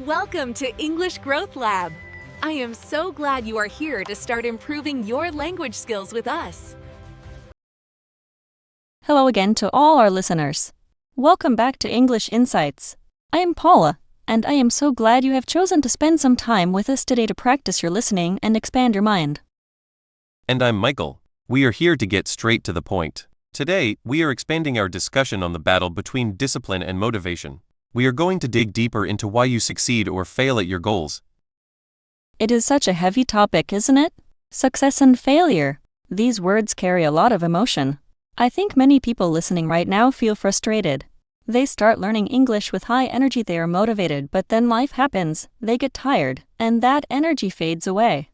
Welcome to English Growth Lab. I am so glad you are here to start improving your language skills with us. Hello again to all our listeners. Welcome back to English Insights. I am Paula, and I am so glad you have chosen to spend some time with us today to practice your listening and expand your mind. And I'm Michael. We are here to get straight to the point. Today, we are expanding our discussion on the battle between discipline and motivation. We are going to dig deeper into why you succeed or fail at your goals. It is such a heavy topic, isn't it? Success and failure. These words carry a lot of emotion. I think many people listening right now feel frustrated. They start learning English with high energy, they are motivated, but then life happens, they get tired, and that energy fades away.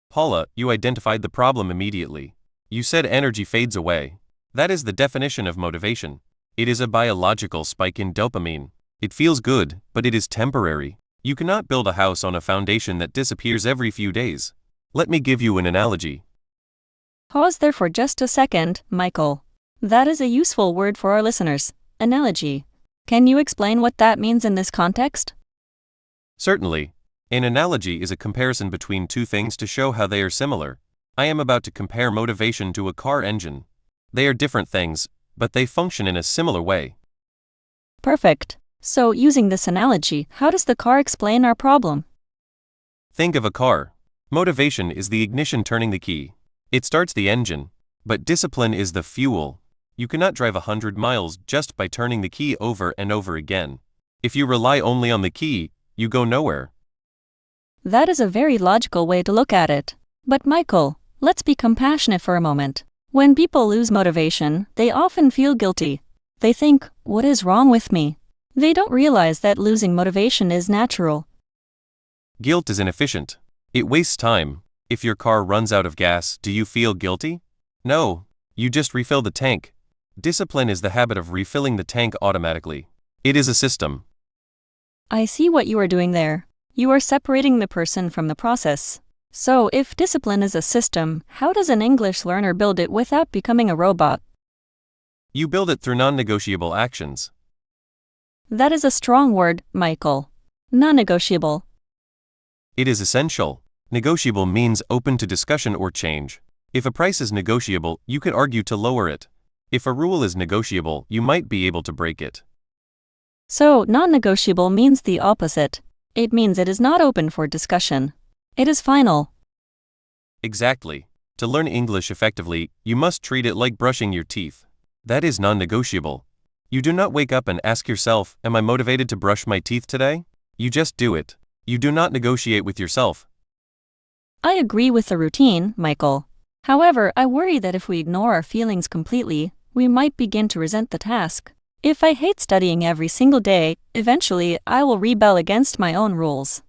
Paula, you identified the problem immediately. You said energy fades away. That is the definition of motivation. It is a biological spike in dopamine. It feels good, but it is temporary. You cannot build a house on a foundation that disappears every few days. Let me give you an analogy. Pause there for just a second, Michael. That is a useful word for our listeners. Analogy. Can you explain what that means in this context? Certainly. An analogy is a comparison between two things to show how they are similar. I am about to compare motivation to a car engine. They are different things, but they function in a similar way. Perfect. So, using this analogy, how does the car explain our problem? Think of a car. Motivation is the ignition turning the key. It starts the engine, but discipline is the fuel. You cannot drive 100 miles just by turning the key over and over again. If you rely only on the key, you go nowhere. That is a very logical way to look at it. But Michael, let's be compassionate for a moment. When people lose motivation, they often feel guilty. They think, what is wrong with me? They don't realize that losing motivation is natural. Guilt is inefficient. It wastes time. If your car runs out of gas, do you feel guilty? No, you just refill the tank. Discipline is the habit of refilling the tank automatically. It is a system. I see what you are doing there. You are separating the person from the process. So, if discipline is a system, how does an English learner build it without becoming a robot? You build it through non-negotiable actions. That is a strong word, Michael. Non-negotiable. It is essential. Negotiable means open to discussion or change. If a price is negotiable, you could argue to lower it. If a rule is negotiable, you might be able to break it. So, non-negotiable means the opposite. It means it is not open for discussion. It is final. Exactly. To learn English effectively, you must treat it like brushing your teeth. That is non-negotiable. You do not wake up and ask yourself, am I motivated to brush my teeth today? You just do it. You do not negotiate with yourself. I agree with the routine, Michael. However, I worry that if we ignore our feelings completely, we might begin to resent the task. If I hate studying every single day, eventually I will rebel against my own rules.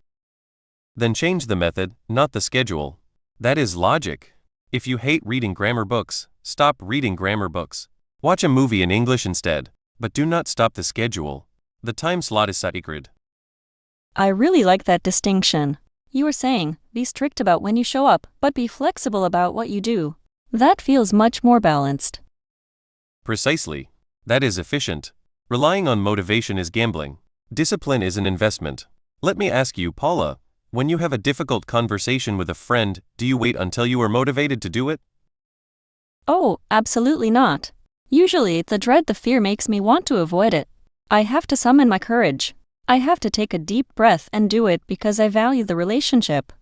Then change the method, not the schedule. That is logic. If you hate reading grammar books, stop reading grammar books. Watch a movie in English instead, but do not stop the schedule. The time slot is sacred. I really like that distinction. You are saying, be strict about when you show up, but be flexible about what you do. That feels much more balanced. Precisely. That is efficient. Relying on motivation is gambling. Discipline is an investment. Let me ask you, Paula, when you have a difficult conversation with a friend, do you wait until you are motivated to do it? Oh, absolutely not. Usually, the dread, the fear makes me want to avoid it. I have to summon my courage. I have to take a deep breath and do it because I value the relationship.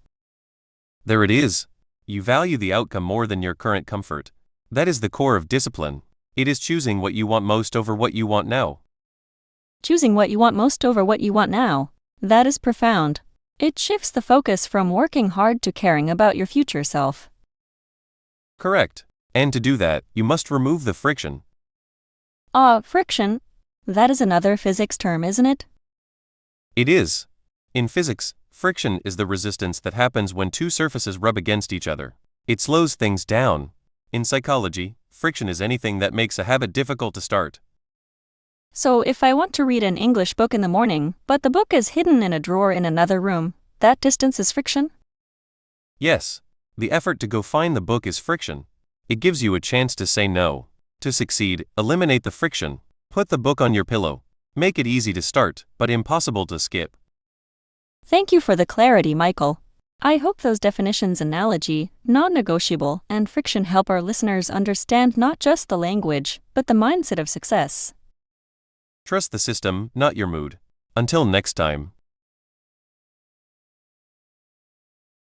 There it is. You value the outcome more than your current comfort. That is the core of discipline. It is choosing what you want most over what you want now. Choosing what you want most over what you want now. That is profound. It shifts the focus from working hard to caring about your future self. Correct. And to do that, you must remove the friction. Friction? That is another physics term, isn't it? It is. In physics, friction is the resistance that happens when two surfaces rub against each other. It slows things down. In psychology, friction is anything that makes a habit difficult to start. So if I want to read an English book in the morning, but the book is hidden in a drawer in another room, that distance is friction? Yes. The effort to go find the book is friction. It gives you a chance to say no. To succeed, eliminate the friction. Put the book on your pillow. Make it easy to start, but impossible to skip. Thank you for the clarity, Michael. I hope those definitions analogy, non-negotiable, and friction help our listeners understand not just the language, but the mindset of success. Trust the system, not your mood. Until next time.